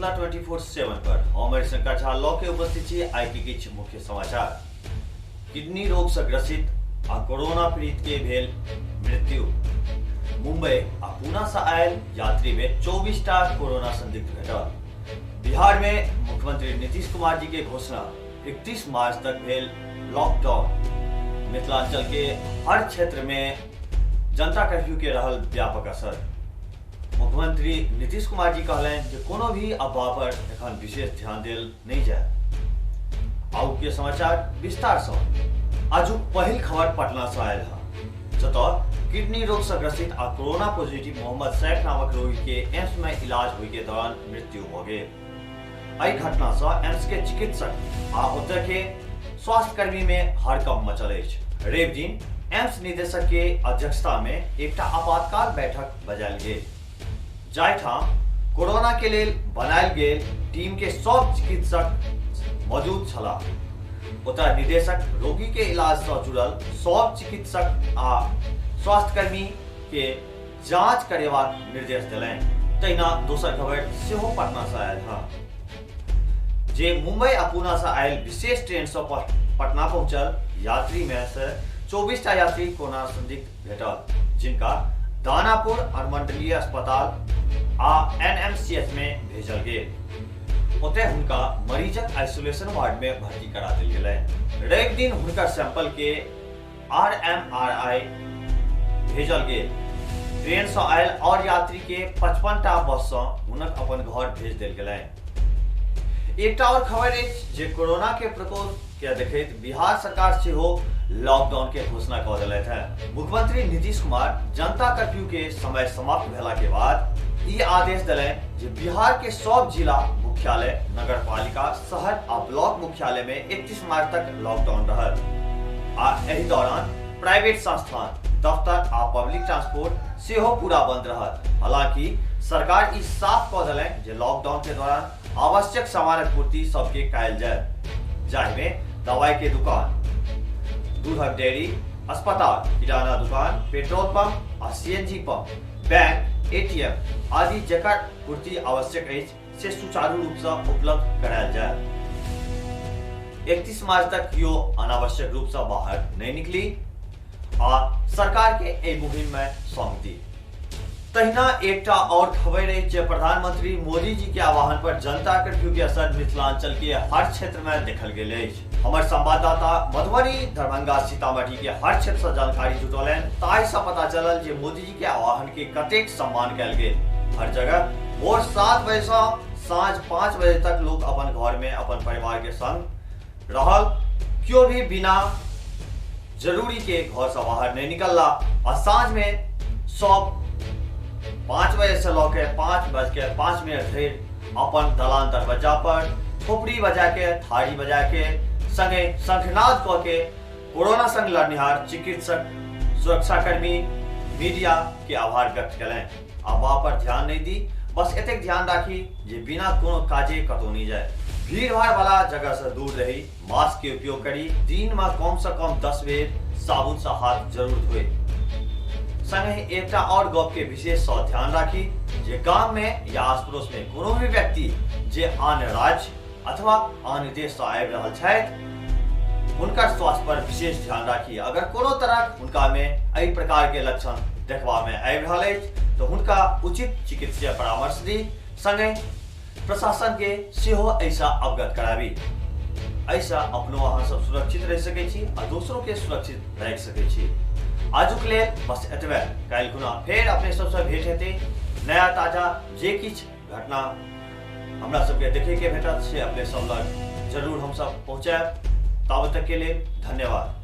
मिथिला 24/7 पर हम शंकर झा लॉ के उपस्थित छी। आई के किछ मुख्य समाचार। किडनी रोग से ग्रसित आ कोरोना पीड़ित के भेल मृत्यु। मुंबई आ पुणे से आयल यात्री में 24 टा कोरोना संदिग्ध भेटल। बिहार में मुख्यमंत्री नीतीश कुमार जी के घोषणा 31 मार्च तक भेल लॉकडाउन। मिथिलांचल के हर क्षेत्र में जनता कर्फ्यू के रहल व्यापक असर। मुख्यमंत्री नीतीश कुमार जी कहलें कि कोनो भी अफवाह पर एखन विशेष ध्यान देल नहीं जाए। आउ के समाचार विस्तार से। आजुक पहिल खबर पटना से आयल है, जतऽ किडनी रोग से ग्रसित आ कोरोना पॉजिटिव मोहम्मद सैफ नामक रोगी के एम्स में इलाज होय के दौरान मृत्यु भ गेल। एहि घटना से एम्स के चिकित्सक आ ओतऽ के स्वास्थ्य कर्मी में हड़कंप मचल अछि। रवि दिन एम्स निदेशक के अध्यक्षता में एक आपातकाल बैठक बजायल गेल, जाहिठाम कोरोना के लेल बनायल गेल टीम के सब चिकित्सक मौजूद छलाह। ओतऽ निदेशक रोगी के इलाज से जुड़ल सब चिकित्सक आ स्वास्थ्य कर्मी के जांच करेबाक निर्देश देलनि। तहिना दोसर खबर सेहो पटना से आयल है, जे मुंबई आ पुणे से आयल विशेष ट्रेन से पटना पहुंचल यात्री में से 24 टा यात्री कोरोना संदिग्ध भेटल, जिनका दानापुर अनुमंडलीय अस्पताल आ एनएमसीएच में भेजल गेल। ओतय हुनका मरीजक आइसोलेशन वार्ड में भर्ती करा देल गेलै। रवि दिन हुनकर सैंपल के आरएमआरआई भेजल गेल। ट्रेन से आयल और यात्री के 55 टा बस से हुनक अपन घर भेज देल गेलै। एकटा और खबर अछि जे कोरोना के प्रकोप के देखैत बिहार सरकार सेहो लॉकडाउन के घोषणा कऽ देलथि है। मुख्यमंत्री नीतीश कुमार जनता कर्फ्यू के समय समाप्त भेला के बाद ई आदेश दिलनि जे बिहार के सब जिला मुख्यालय, नगर पालिका, शहर आ ब्लॉक मुख्यालय में 31 मार्च तक लॉकडाउन रहत। आ एहि दौरान प्राइवेट संस्थान, दफ्तर आ पब्लिक ट्रांसपोर्ट सेहो पूरा बंद रहत। हालांकि सरकार ई साफ कऽ देलनि जे लॉकडाउन के दौरान आवश्यक सामानक पूर्ति सबके कयल जाय, जाहिमे दवाई के दुकान, दूधक डेयरी, अस्पताल, किराना दुकान, पेट्रोल पंप आ सीएनजी पंप, बैंक, एटीएम आदि जकर पूर्ति आवश्यक अछि से सुचारू रूप से उपलब्ध करायल जाय। 31 मार्च तक कियो अनावश्यक रूप से बाहर नहीं निकली आ सरकार के एहि मुहिम में सहमति। तहिना एकटा और खबर है जे प्रधानमंत्री मोदी जी के आह्वान पर जनता कर्फ्यू के असर मिथिलांचल के हर क्षेत्र में देखल गेल अछि। हमर संवाददाता मधुबनी, दरभंगा, सीतामढ़ी के हर क्षेत्र से जानकारी जुटौलनि, ताहि से पता चलल जे मोदी जी के आह्वान के कतेक सम्मान कयल गेल। हर जगह भोर 7 बजे से साँझ 5 बजे तक लोग अपन घर में अपन परिवार के संग रहल। क्यों भी बिना जरूरी के घर से बाहर नहीं निकलला और साँझ में सब 5 बजे से लौके 5:05 धरि अपन दलान दरवाजा पर थोपड़ी बजा के, थारी बजा के, संगे शंखनाद कऽ के कोरोना संग लड़निहार चिकित्सक, सुरक्षाकर्मी, मीडिया के आभार व्यक्त कयलनि। अफवाह पर ध्यान नहीं दी, बस एतेक ध्यान राखी जे बिना कोनो काजे कतौ नहीं जाए। भीड़ भाड़ वाला जगह से दूर रही, मास्क के उपयोग करी, दिन में कम से कम 10 बेर साबुन से हाथ जरूर धोए। संगे एकटा और गप के विशेष ध्यान राखी जे गांव में या आस पड़ोस में कोनो भी व्यक्ति जे आन राज्य अथवा आन देश से आबि रहल छथि, हुनकर स्वास्थ्य पर विशेष ध्यान राखी। अगर कोनो तरह हुनका में एहि प्रकार के लक्षण देखबा में आबि रहल अछि तो हुनका उचित चिकित्सीय परामर्श दी, संगे प्रशासन के सेहो ऐसा अवगत कराबी। ऐसा अपनो अहाँ सब सुरक्षित रह सकै छी आ दोसरों के सुरक्षित राखि सकै छी। आजुक लेल बस एतबे। काल्हि खुना फेर अपने सबसे भेंट हेतै। नया ताजा जे किछ घटना हमरा सबके देखे के भेटत से अपने सब लग जरूर हम सब पहुंचाएब। ताबत तक के लिए धन्यवाद।